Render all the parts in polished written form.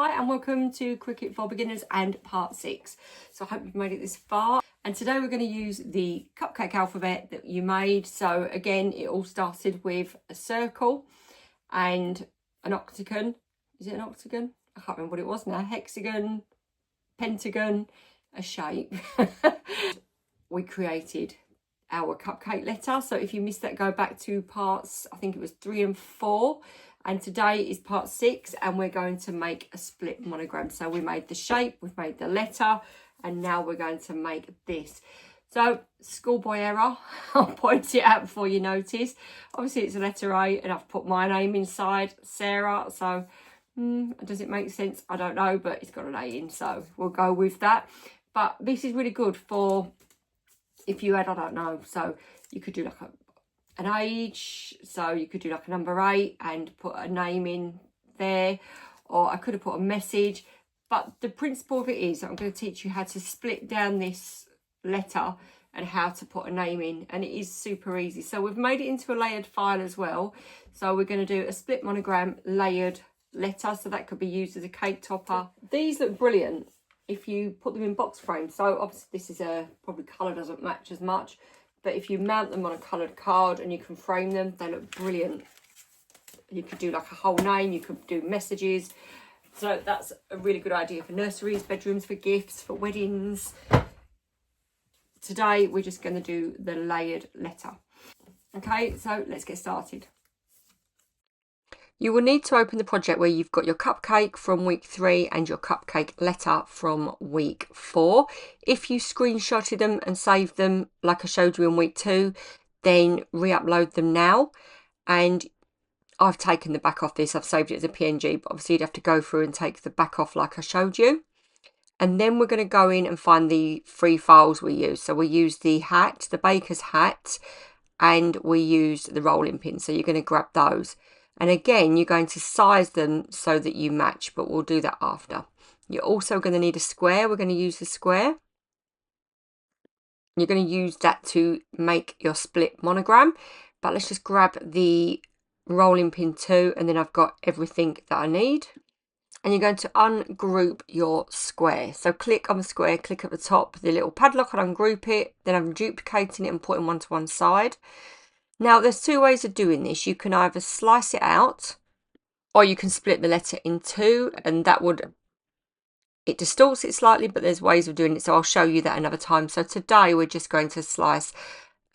Hi and welcome to Cricut for Beginners and part 6. So I hope you've made it this far. And today we're going to use the cupcake alphabet that you made. So again, it all started with a circle and an octagon. Is it an octagon? I can't remember what it was now. Hexagon, pentagon, a shape. We created our cupcake letter. So if you missed that, go back to parts, I think it was 3 and 4. And today is part 6 and we're going to make a split monogram. So we made the shape, we've made the letter, and now we're going to make this. So schoolboy error, I'll point it out before you notice. Obviously it's a letter A and I've put my name inside, Sarah. So does it make sense? I don't know, but it's got an A in, so we'll go with that. But this is really good for if you had, I don't know, so you could do like an age, so you could do like a number 8 and put a name in there, or I could have put a message. But the principle of it is I'm going to teach you how to split down this letter and how to put a name in, and it is super easy. So we've made it into a layered file as well. So we're going to do a split monogram layered letter, so that could be used as a cake topper. These look brilliant if you put them in box frames. So obviously this is probably colour doesn't match as much, but if you mount them on a coloured card and you can frame them, they look brilliant. You could do like a whole name, you could do messages. So that's a really good idea for nurseries, bedrooms, for gifts, for weddings. Today we're just going to do the layered letter. Okay, so let's get started. You will need to open the project where you've got your cupcake from week 3 and your cupcake letter from week 4. If you screenshotted them and saved them like I showed you in week 2, then re-upload them now. And I've taken the back off this, I've saved it as a PNG, but obviously you'd have to go through and take the back off like I showed you. And then we're going to go in and find the 3 files we use. So we use the hat, the baker's hat, and we use the rolling pin. So you're going to grab those. And again, you're going to size them so that you match, but we'll do that after. You're also going to need a square. We're going to use the square. You're going to use that to make your split monogram. But let's just grab the rolling pin too, and then I've got everything that I need. And you're going to ungroup your square. So click on the square, click at the top, the little padlock, and ungroup it. Then I'm duplicating it and putting one to one side. Now, there's 2 ways of doing this. You can either slice it out, or you can split the letter in 2, and that would, it distorts it slightly, but there's ways of doing it. So I'll show you that another time. So today we're just going to slice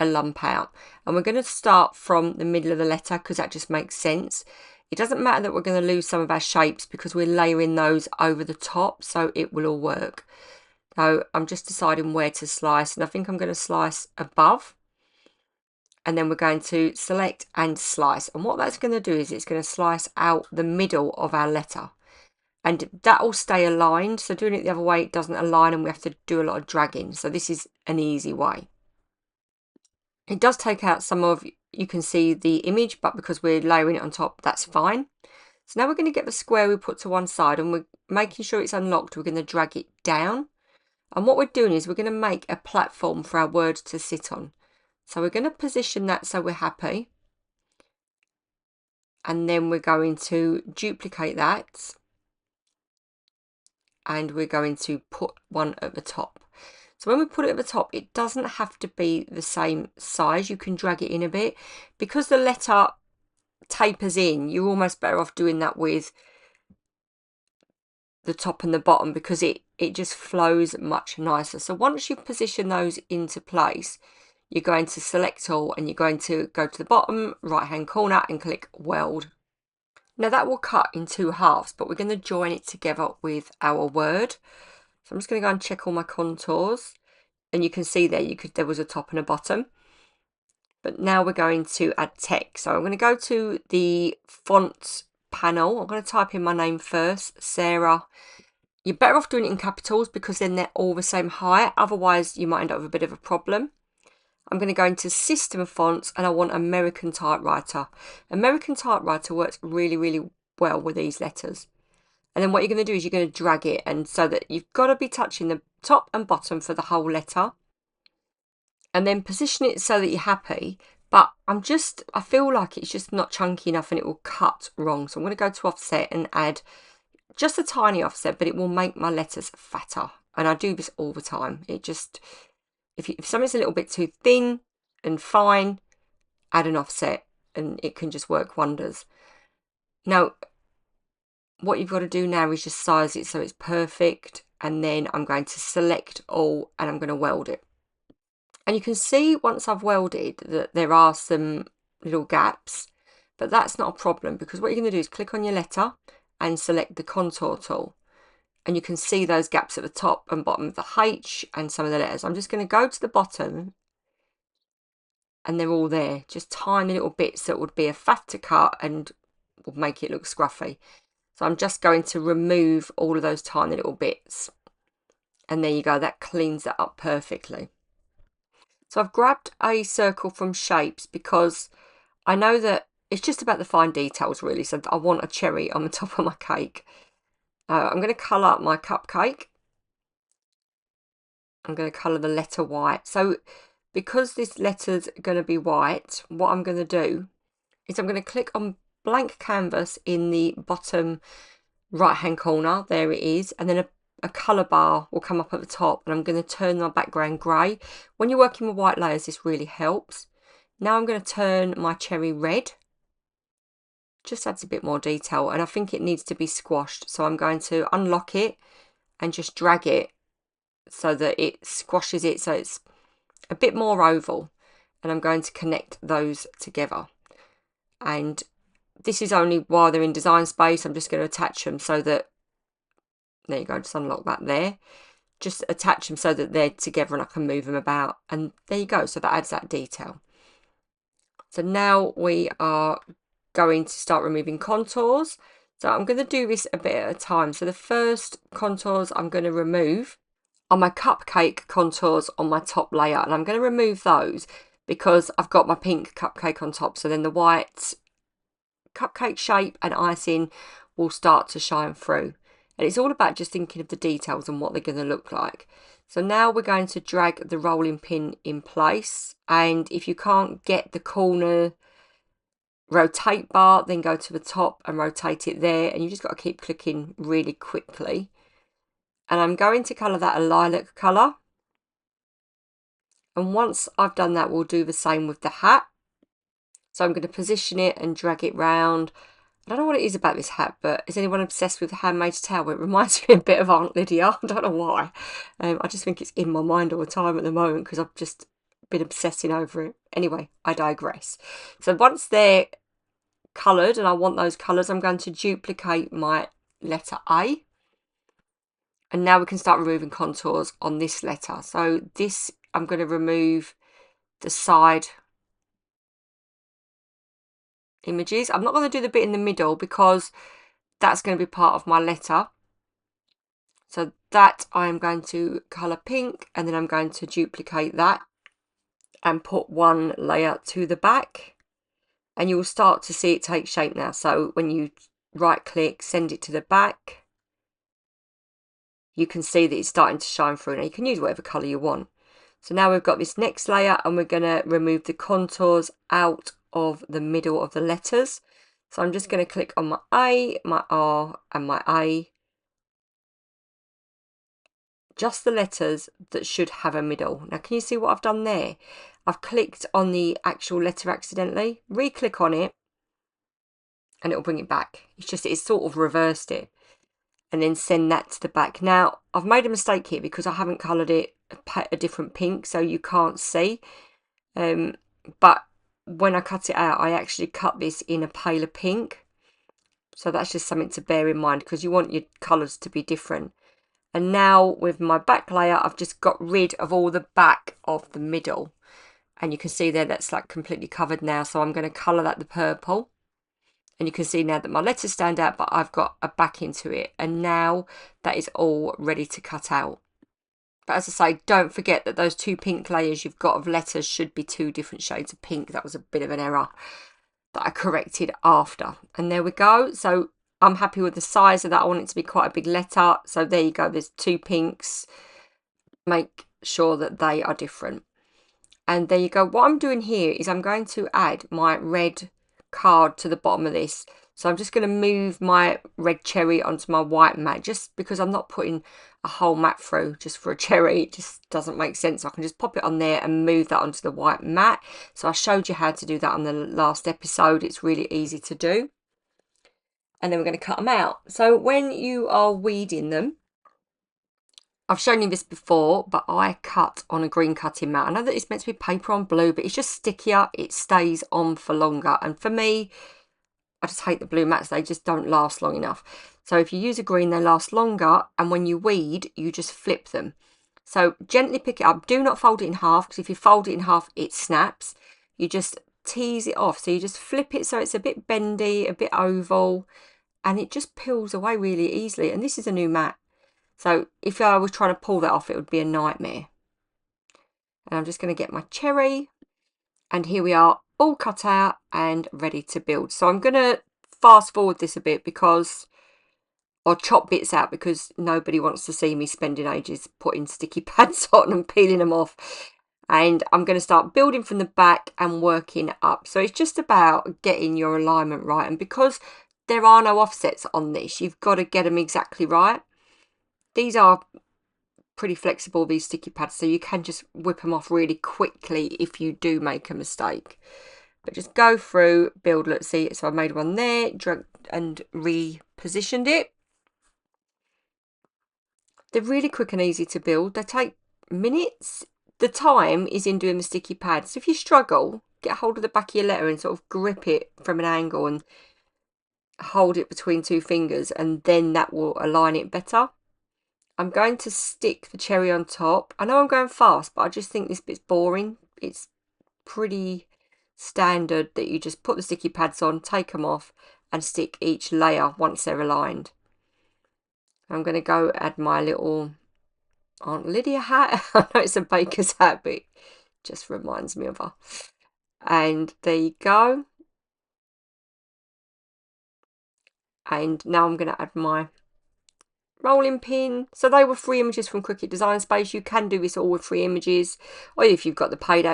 a lump out, and we're going to start from the middle of the letter because that just makes sense. It doesn't matter that we're going to lose some of our shapes because we're layering those over the top, so it will all work. So I'm just deciding where to slice, and I think I'm going to slice above. And then we're going to select and slice. And what that's going to do is it's going to slice out the middle of our letter. And that will stay aligned. So doing it the other way, it doesn't align and we have to do a lot of dragging. So this is an easy way. It does take out some of, you can see the image, but because we're layering it on top, that's fine. So now we're going to get the square we put to one side and we're making sure it's unlocked. We're going to drag it down. And what we're doing is we're going to make a platform for our words to sit on. So we're going to position that so we're happy. And then we're going to duplicate that. And we're going to put one at the top. So when we put it at the top, it doesn't have to be the same size. You can drag it in a bit. Because the letter tapers in, you're almost better off doing that with the top and the bottom because it just flows much nicer. So once you position those into place, you're going to select all and you're going to go to the bottom right hand corner and click weld. Now that will cut in 2 halves, but we're going to join it together with our word. So I'm just going to go and check all my contours, and you can see there there was a top and a bottom. But now we're going to add text. So I'm going to go to the font panel. I'm going to type in my name first, Sarah. You're better off doing it in capitals because then they're all the same height. Otherwise you might end up with a bit of a problem. I'm going to go into System of Fonts and I want American Typewriter. American Typewriter works really, really well with these letters. And then what you're going to do is you're going to drag it, and so that you've got to be touching the top and bottom for the whole letter. And then position it so that you're happy. But I feel like it's just not chunky enough and it will cut wrong. So I'm going to go to Offset and add just a tiny offset, but it will make my letters fatter. And I do this all the time. It just, if something's a little bit too thin and fine, add an offset and it can just work wonders. Now, what you've got to do now is just size it so it's perfect. And then I'm going to select all and I'm going to weld it. And you can see once I've welded that there are some little gaps, but that's not a problem because what you're going to do is click on your letter and select the contour tool. And you can see those gaps at the top and bottom of the H and some of the letters. I'm just going to go to the bottom and they're all there, just tiny little bits that would be a faff to cut and would make it look scruffy. So I'm just going to remove all of those tiny little bits. And there you go, that cleans that up perfectly. So I've grabbed a circle from Shapes because I know that it's just about the fine details really. So I want a cherry on the top of my cake. I'm going to colour up my cupcake. I'm going to colour the letter white. So because this letter's going to be white, what I'm going to do is I'm going to click on blank canvas in the bottom right hand corner. There it is. And then a colour bar will come up at the top and I'm going to turn my background grey. When you're working with white layers, this really helps. Now I'm going to turn my cherry red. Just adds a bit more detail and I think it needs to be squashed. So I'm going to unlock it and just drag it so that it squashes it so it's a bit more oval. And I'm going to connect those together. And this is only while they're in Design Space. I'm just going to attach them so that, there you go, just unlock that there. Just attach them so that they're together and I can move them about. And there you go, so that adds that detail. So now we are going to start removing contours. So I'm going to do this a bit at a time. So the first contours I'm going to remove are my cupcake contours on my top layer. And I'm going to remove those because I've got my pink cupcake on top. So then the white cupcake shape and icing will start to shine through. And it's all about just thinking of the details and what they're going to look like. So now we're going to drag the rolling pin in place. And if you can't get the corner rotate bar, then go to the top and rotate it there. And you just got to keep clicking really quickly. And I'm going to colour that a lilac colour. And once I've done that, we'll do the same with the hat. So I'm going to position it and drag it round. I don't know what it is about this hat, but is anyone obsessed with Handmaid's Tale? It reminds me a bit of Aunt Lydia. I don't know why. I just think it's in my mind all the time at the moment because I've just been obsessing over it. Anyway, I digress. So once they're coloured and I want those colours, I'm going to duplicate my letter A. And now we can start removing contours on this letter. So this, I'm going to remove the side images. I'm not going to do the bit in the middle because that's going to be part of my letter. So that I'm going to colour pink and then I'm going to duplicate that and put one layer to the back. And you will start to see it take shape now. So when you right click, send it to the back, you can see that it's starting to shine through. Now you can use whatever colour you want. So now we've got this next layer and we're going to remove the contours out of the middle of the letters. So I'm just going to click on my A, my R and my A. Just the letters that should have a middle. Now can you see what I've done there? I've clicked on the actual letter accidentally, re-click on it and it'll bring it back. It's sort of reversed it and then send that to the back. Now I've made a mistake here because I haven't coloured it a different pink so you can't see. But when I cut it out, I actually cut this in a paler pink. So that's just something to bear in mind because you want your colours to be different. And now with my back layer, I've just got rid of all the back of the middle. And you can see there that's like completely covered now. So I'm going to colour that the purple. And you can see now that my letters stand out, but I've got a back into it. And now that is all ready to cut out. But as I say, don't forget that those two pink layers you've got of letters should be two different shades of pink. That was a bit of an error that I corrected after. And there we go. So I'm happy with the size of that. I want it to be quite a big letter. So there you go. There's two pinks. Make sure that they are different. And there you go. What I'm doing here is I'm going to add my red card to the bottom of this. So I'm just going to move my red cherry onto my white mat, just because I'm not putting a whole mat through just for a cherry. It just doesn't make sense. I can just pop it on there and move that onto the white mat. So I showed you how to do that on the last episode. It's really easy to do. And then we're going to cut them out. So when you are weeding them, I've shown you this before, but I cut on a green cutting mat. I know that it's meant to be paper on blue, but it's just stickier. It stays on for longer. And for me, I just hate the blue mats. They just don't last long enough. So if you use a green, they last longer. And when you weed, you just flip them. So gently pick it up. Do not fold it in half, because if you fold it in half, it snaps. You just tease it off. So you just flip it so it's a bit bendy, a bit oval, and it just peels away really easily. And this is a new mat. So if I was trying to pull that off, it would be a nightmare. And I'm just going to get my cherry. And here we are, all cut out and ready to build. So I'm going to fast forward this a bit, because, or chop bits out, because nobody wants to see me spending ages putting sticky pads on and peeling them off. And I'm going to start building from the back and working up. So it's just about getting your alignment right. And because there are no offsets on this, you've got to get them exactly right. These are pretty flexible, these sticky pads, so you can just whip them off really quickly if you do make a mistake. But just go through, build, let's see. So I made one there, drag and repositioned it. They're really quick and easy to build. They take minutes. The time is in doing the sticky pads. So if you struggle, get hold of the back of your letter and sort of grip it from an angle and hold it between two fingers, and then that will align it better. I'm going to stick the cherry on top. I know I'm going fast, but I just think this bit's boring. It's pretty standard that you just put the sticky pads on, take them off, and stick each layer once they're aligned. I'm going to go add my little Aunt Lydia hat. I know it's a baker's hat, but it just reminds me of her. And there you go. And now I'm going to add my rolling pin. So they were free images from Cricut Design Space. You can do this all with free images, or if you've got the paid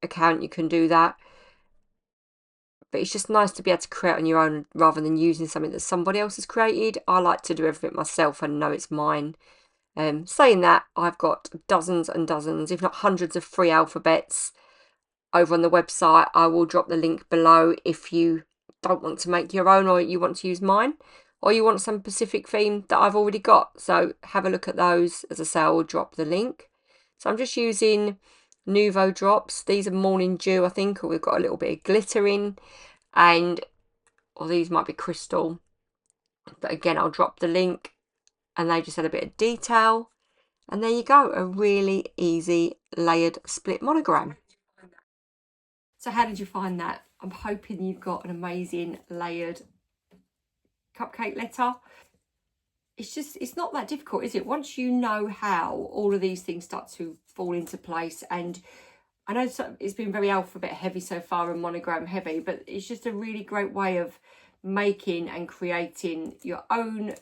account, you can do that. But it's just nice to be able to create on your own rather than using something that somebody else has created. I like to do everything myself and know it's mine. Saying that, I've got dozens and dozens, if not hundreds, of free alphabets over on the website. I will drop the link below if you don't want to make your own, or you want to use mine, or you want some specific theme that I've already got. So have a look at those. As I say, I will drop the link. So I'm just using Nuvo drops. These are Morning Dew, I think, or we've got a little bit of glitter in, and or these might be crystal, but again, I'll drop the link. And they just had a bit of detail, and there you go, a really easy layered split monogram. So how did you find that? I'm hoping you've got an amazing layered cupcake letter. It's not that difficult, is it? Once you know how, all of these things start to fall into place. And I know it's been very alphabet heavy so far and monogram heavy, but it's just a really great way of making and creating your own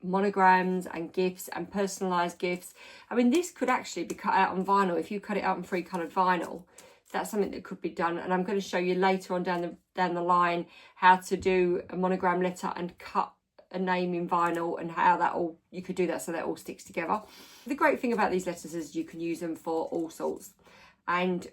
monograms and gifts and personalized gifts. I mean, this could actually be cut out on vinyl. If you cut it out on 3-colored vinyl, that's something that could be done. And I'm going to show you later on down the line how to do a monogram letter and cut a name in vinyl, and how you could do that so that all sticks together. The great thing about these letters is you can use them for all sorts. And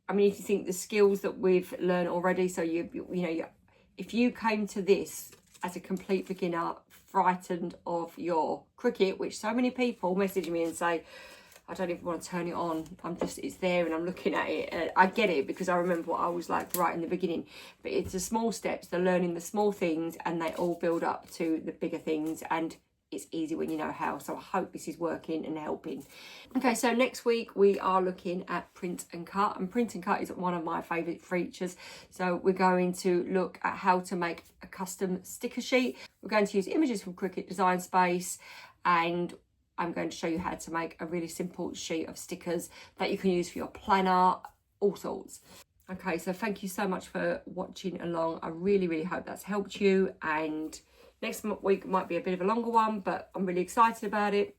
I mean, if you think the skills that we've learned already, so if you came to this as a complete beginner, frightened of your Cricut, which so many people message me and say, I don't even want to turn it on, it's there and I'm looking at it. I get it, because I remember what I was like right in the beginning, but it's the small steps, the learning the small things, and they all build up to the bigger things, and it's easy when you know how. So I hope this is working and helping. Okay, so next week we are looking at print and cut, and print and cut is one of my favorite features. So we're going to look at how to make a custom sticker sheet. We're going to use images from Cricut Design Space, and I'm going to show you how to make a really simple sheet of stickers that you can use for your planner, all sorts. Okay, so thank you so much for watching along. I really, really hope that's helped you, and next week might be a bit of a longer one, but I'm really excited about it.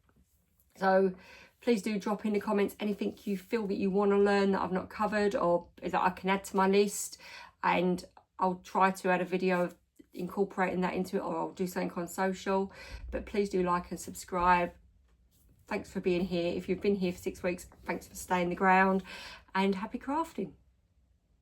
So please do drop in the comments anything you feel that you want to learn that I've not covered, or that I can add to my list, and I'll try to add a video incorporating that into it, or I'll do something on social. But please do like and subscribe. Thanks for being here. If you've been here for 6 weeks, thanks for staying the ground, and happy crafting.